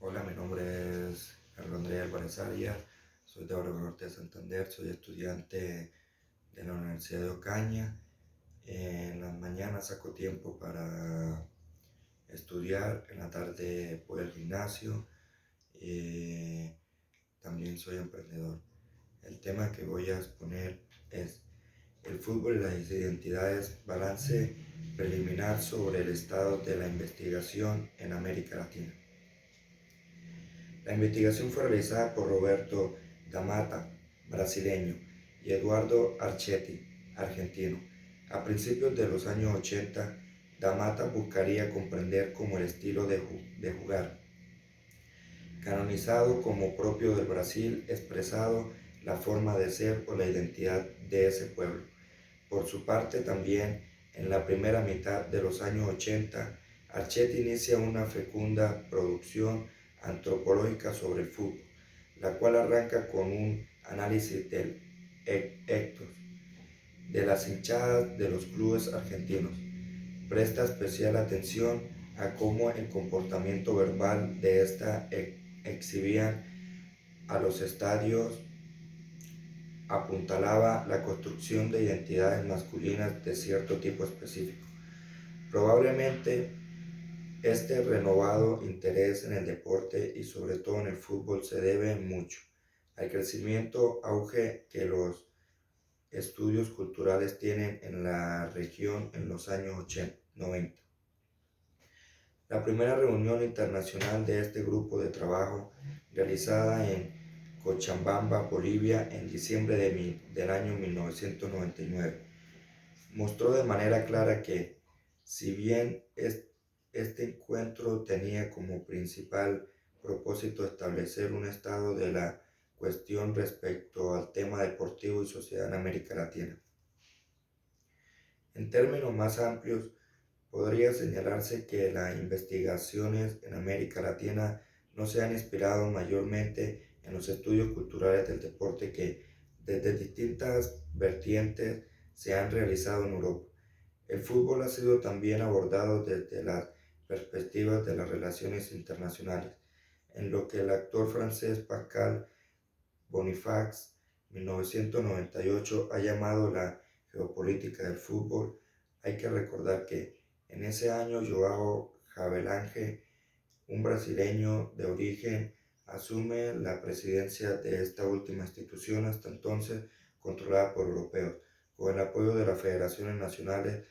Hola, mi nombre es Carlos Andrés Álvarez Arias, soy de Obregón Norte de Santander, soy estudiante de la Universidad de Ocaña. En las mañanas saco tiempo para estudiar, en la tarde voy al gimnasio y también soy emprendedor. El tema que voy a exponer es el fútbol y las identidades, balance preliminar sobre el estado de la investigación en América Latina. La investigación fue realizada por Roberto D'Amata, brasileño, y Eduardo Archetti, argentino. A principios de los años 80, D'Amata buscaría comprender cómo el estilo de jugar, canonizado como propio del Brasil, expresado la forma de ser o la identidad de ese pueblo. Por su parte, también en la primera mitad de los años 80, Archetti inicia una fecunda producción antropológica sobre el fútbol, la cual arranca con un análisis del ectos, de las hinchadas de los clubes argentinos. Presta especial atención a cómo el comportamiento verbal de esta exhibían a los estadios, apuntalaba la construcción de identidades masculinas de cierto tipo específico. Probablemente este renovado interés en el deporte y sobre todo en el fútbol se debe mucho al crecimiento auge que los estudios culturales tienen en la región en los años 90. La primera reunión internacional de este grupo de trabajo, realizada en Cochabamba, Bolivia, en diciembre del año 1999, mostró de manera clara que, si bien este encuentro tenía como principal propósito establecer un estado de la cuestión respecto al tema deportivo y sociedad en América Latina. En términos más amplios, podría señalarse que las investigaciones en América Latina no se han inspirado mayormente en los estudios culturales del deporte que desde distintas vertientes se han realizado en Europa. El fútbol ha sido también abordado desde las perspectivas de las relaciones internacionales, en lo que el actor francés Pascal Bonifax 1998 ha llamado la geopolítica del fútbol. Hay que recordar que en ese año Joao Havelange, un brasileño de origen, asume la presidencia de esta última institución, hasta entonces controlada por europeos, con el apoyo de las federaciones nacionales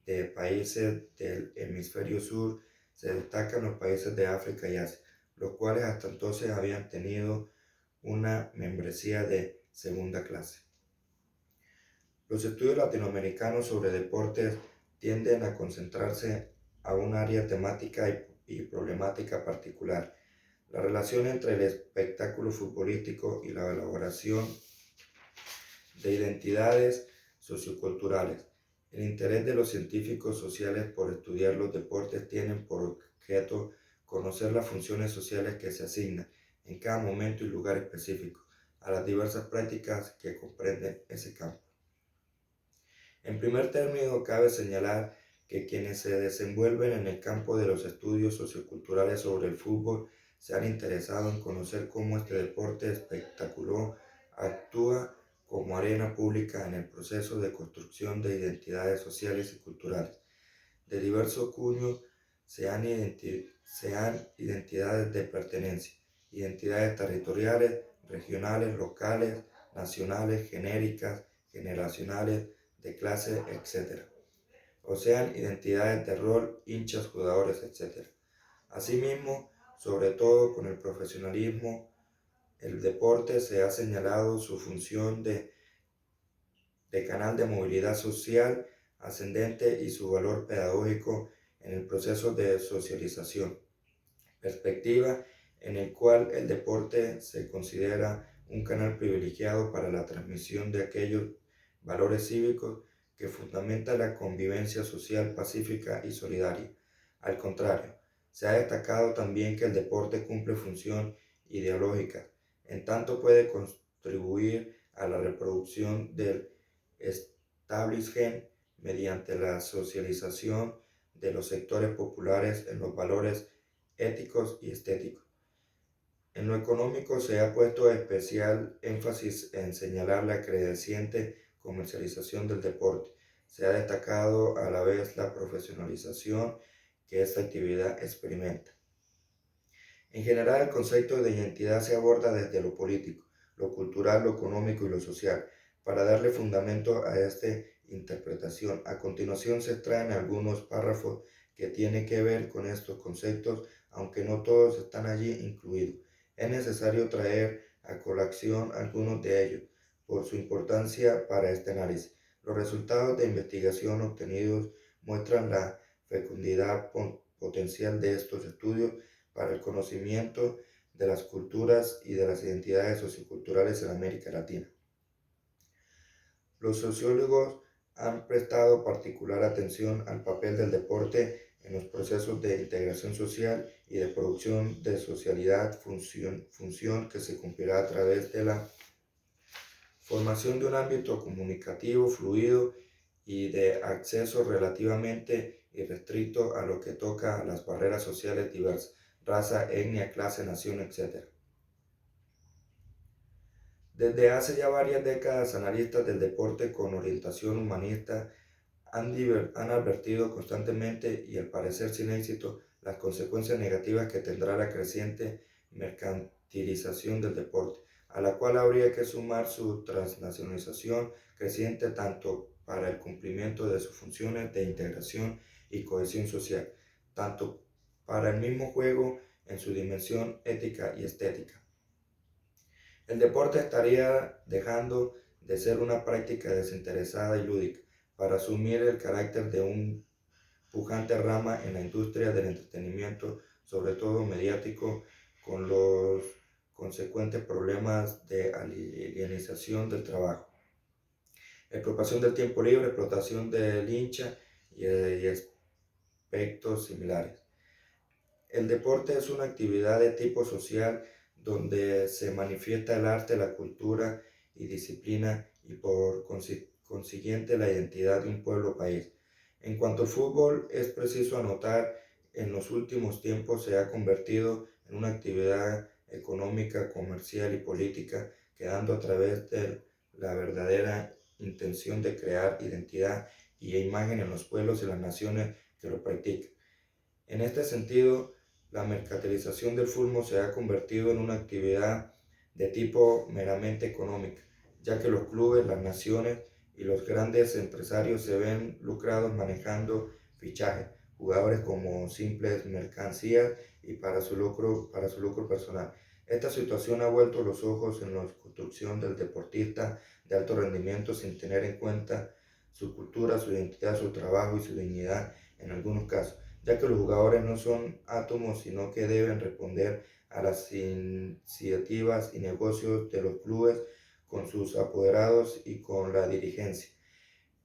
de países del hemisferio sur. Se destacan los países de África y Asia, los cuales hasta entonces habían tenido una membresía de segunda clase. Los estudios latinoamericanos sobre deportes tienden a concentrarse a un área temática y problemática particular: la relación entre el espectáculo futbolístico y la elaboración de identidades socioculturales. El interés de los científicos sociales por estudiar los deportes tienen por objeto conocer las funciones sociales que se asignan en cada momento y lugar específico a las diversas prácticas que comprenden ese campo. En primer término, cabe señalar que quienes se desenvuelven en el campo de los estudios socioculturales sobre el fútbol se han interesado en conocer cómo este deporte espectacular actúa como arena pública en el proceso de construcción de identidades sociales y culturales. De diverso cuño sean identidades de pertenencia, identidades territoriales, regionales, locales, nacionales, genéricas, generacionales, de clase, etc. O sean identidades de rol, hinchas, jugadores, etc. Asimismo, sobre todo con el profesionalismo, el deporte se ha señalado su función de canal de movilidad social ascendente y su valor pedagógico en el proceso de socialización, perspectiva en el cual el deporte se considera un canal privilegiado para la transmisión de aquellos valores cívicos que fundamentan la convivencia social pacífica y solidaria. Al contrario, se ha destacado también que el deporte cumple función ideológica, en tanto puede contribuir a la reproducción del establishment mediante la socialización de los sectores populares en los valores éticos y estéticos. En lo económico se ha puesto especial énfasis en señalar la creciente comercialización del deporte. Se ha destacado a la vez la profesionalización que esta actividad experimenta. En general, el concepto de identidad se aborda desde lo político, lo cultural, lo económico y lo social, para darle fundamento a esta interpretación. A continuación se extraen algunos párrafos que tienen que ver con estos conceptos, aunque no todos están allí incluidos. Es necesario traer a colación algunos de ellos, por su importancia para este análisis. Los resultados de investigación obtenidos muestran la fecundidad potencial de estos estudios para el conocimiento de las culturas y de las identidades socioculturales en América Latina. Los sociólogos han prestado particular atención al papel del deporte en los procesos de integración social y de producción de socialidad, función que se cumplirá a través de la formación de un ámbito comunicativo fluido y de acceso relativamente irrestricto a lo que toca a las barreras sociales diversas, raza, etnia, clase, nación, etc. Desde hace ya varias décadas, analistas del deporte con orientación humanista han advertido constantemente y al parecer sin éxito las consecuencias negativas que tendrá la creciente mercantilización del deporte, a la cual habría que sumar su transnacionalización creciente tanto para el cumplimiento de sus funciones de integración y cohesión social, tanto para el mismo juego en su dimensión ética y estética. El deporte estaría dejando de ser una práctica desinteresada y lúdica para asumir el carácter de un pujante rama en la industria del entretenimiento, sobre todo mediático, con los consecuentes problemas de alienización del trabajo, explotación del tiempo libre, explotación del hincha y aspectos similares. El deporte es una actividad de tipo social donde se manifiesta el arte, la cultura y disciplina y por consiguiente la identidad de un pueblo o país. En cuanto al fútbol, es preciso anotar en los últimos tiempos se ha convertido en una actividad económica, comercial y política, quedando a través de la verdadera intención de crear identidad y imagen en los pueblos y las naciones que lo practican. En este sentido, la mercantilización del fútbol se ha convertido en una actividad de tipo meramente económica, ya que los clubes, las naciones y los grandes empresarios se ven lucrados manejando fichajes, jugadores como simples mercancías y para su lucro personal. Esta situación ha vuelto los ojos en la construcción del deportista de alto rendimiento sin tener en cuenta su cultura, su identidad, su trabajo y su dignidad en algunos casos, ya que los jugadores no son átomos, sino que deben responder a las iniciativas y negocios de los clubes con sus apoderados y con la dirigencia.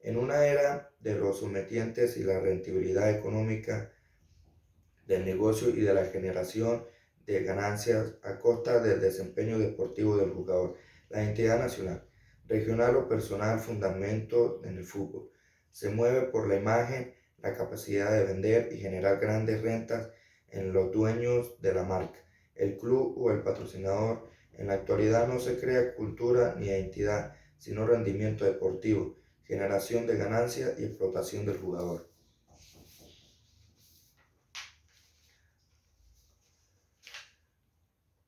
En una era de los sometientes y la rentabilidad económica del negocio y de la generación de ganancias a costa del desempeño deportivo del jugador, la identidad nacional, regional o personal fundamento en el fútbol, se mueve por la imagen, la capacidad de vender y generar grandes rentas en los dueños de la marca, el club o el patrocinador. En la actualidad no se crea cultura ni identidad, sino rendimiento deportivo, generación de ganancias y explotación del jugador.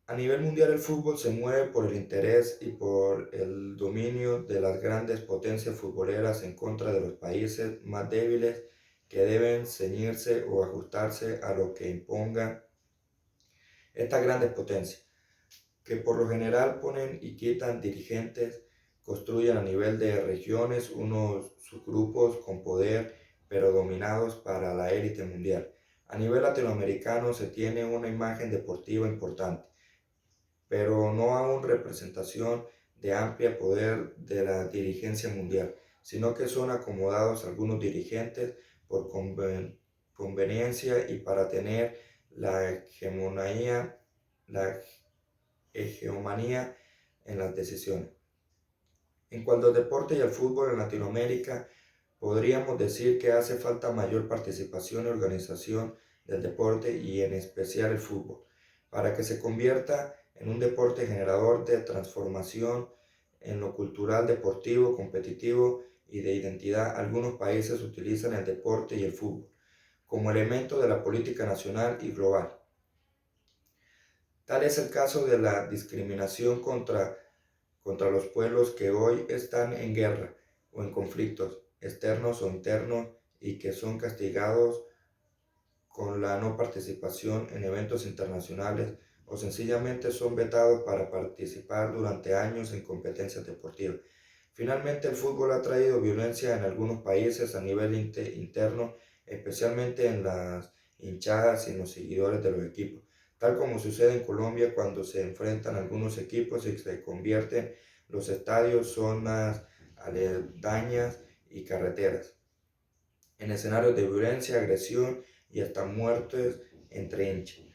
A nivel mundial el fútbol se mueve por el interés y por el dominio de las grandes potencias futboleras en contra de los países más débiles que deben ceñirse o ajustarse a lo que impongan estas grandes potencias, que por lo general ponen y quitan dirigentes, construyen a nivel de regiones unos subgrupos con poder pero dominados para la élite mundial. A nivel latinoamericano se tiene una imagen deportiva importante, pero no aún representación de amplia poder de la dirigencia mundial, sino que son acomodados algunos dirigentes por conveniencia y para tener la hegemonía en las decisiones. En cuanto al deporte y al fútbol en Latinoamérica, podríamos decir que hace falta mayor participación y organización del deporte y en especial el fútbol, para que se convierta en un deporte generador de transformación en lo cultural, deportivo, competitivo y de identidad. Algunos países utilizan el deporte y el fútbol como elemento de la política nacional y global. Tal es el caso de la discriminación contra los pueblos que hoy están en guerra o en conflictos externos o internos y que son castigados con la no participación en eventos internacionales o sencillamente son vetados para participar durante años en competencias deportivas. Finalmente, el fútbol ha traído violencia en algunos países a nivel interno, especialmente en las hinchadas y en los seguidores de los equipos, tal como sucede en Colombia cuando se enfrentan algunos equipos y se convierten los estadios, zonas aledañas y carreteras en escenarios de violencia, agresión y hasta muertes entre hinchas.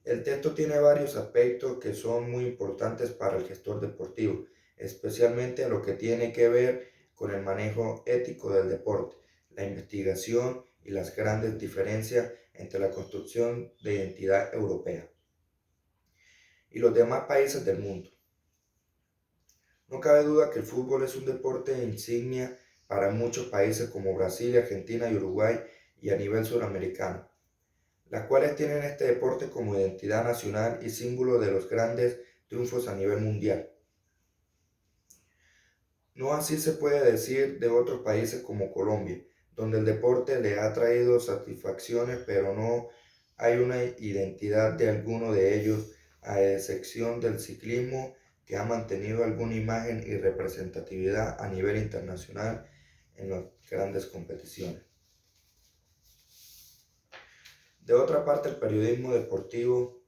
El texto tiene varios aspectos que son muy importantes para el gestor deportivo, especialmente lo que tiene que ver con el manejo ético del deporte, la investigación y las grandes diferencias entre la construcción de identidad europea y los demás países del mundo. No cabe duda que el fútbol es un deporte insignia para muchos países como Brasil, Argentina y Uruguay y a nivel suramericano, las cuales tienen este deporte como identidad nacional y símbolo de los grandes triunfos a nivel mundial. No así se puede decir de otros países como Colombia, donde el deporte le ha traído satisfacciones, pero no hay una identidad de alguno de ellos, a excepción del ciclismo, que ha mantenido alguna imagen y representatividad a nivel internacional en las grandes competiciones. De otra parte, el periodismo deportivo,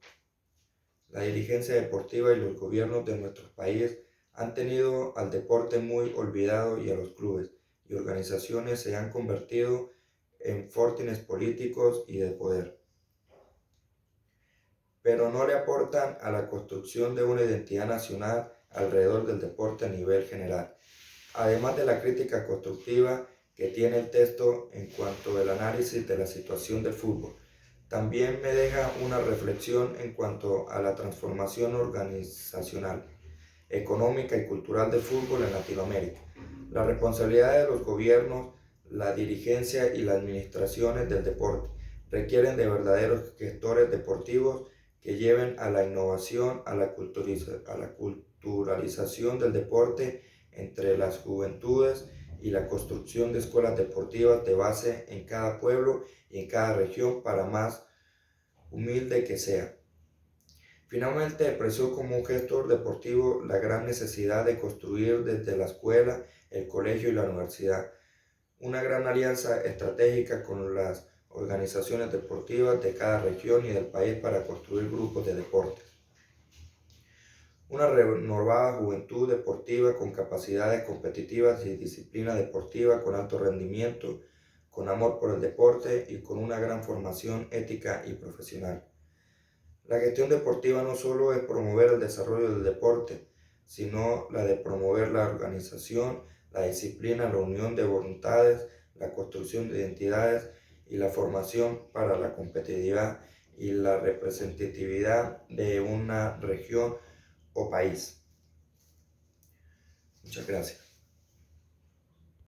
la dirigencia deportiva y los gobiernos de nuestros países han tenido al deporte muy olvidado y a los clubes y organizaciones se han convertido en fortines políticos y de poder, pero no le aportan a la construcción de una identidad nacional alrededor del deporte a nivel general. Además de la crítica constructiva que tiene el texto en cuanto al análisis de la situación del fútbol, también me deja una reflexión en cuanto a la transformación organizacional, económica y cultural del fútbol en Latinoamérica. La responsabilidad de los gobiernos, la dirigencia y las administraciones del deporte requieren de verdaderos gestores deportivos que lleven a la innovación, a la culturalización del deporte entre las juventudes y la construcción de escuelas deportivas de base en cada pueblo y en cada región, para más humilde que sea. Finalmente, apreció como un gestor deportivo la gran necesidad de construir desde la escuela, el colegio y la universidad una gran alianza estratégica con las organizaciones deportivas de cada región y del país para construir grupos de deporte. Una renovada juventud deportiva con capacidades competitivas y disciplina deportiva con alto rendimiento, con amor por el deporte y con una gran formación ética y profesional. La gestión deportiva no solo es promover el desarrollo del deporte, sino la de promover la organización, la disciplina, la unión de voluntades, la construcción de identidades y la formación para la competitividad y la representatividad de una región o país. Muchas gracias.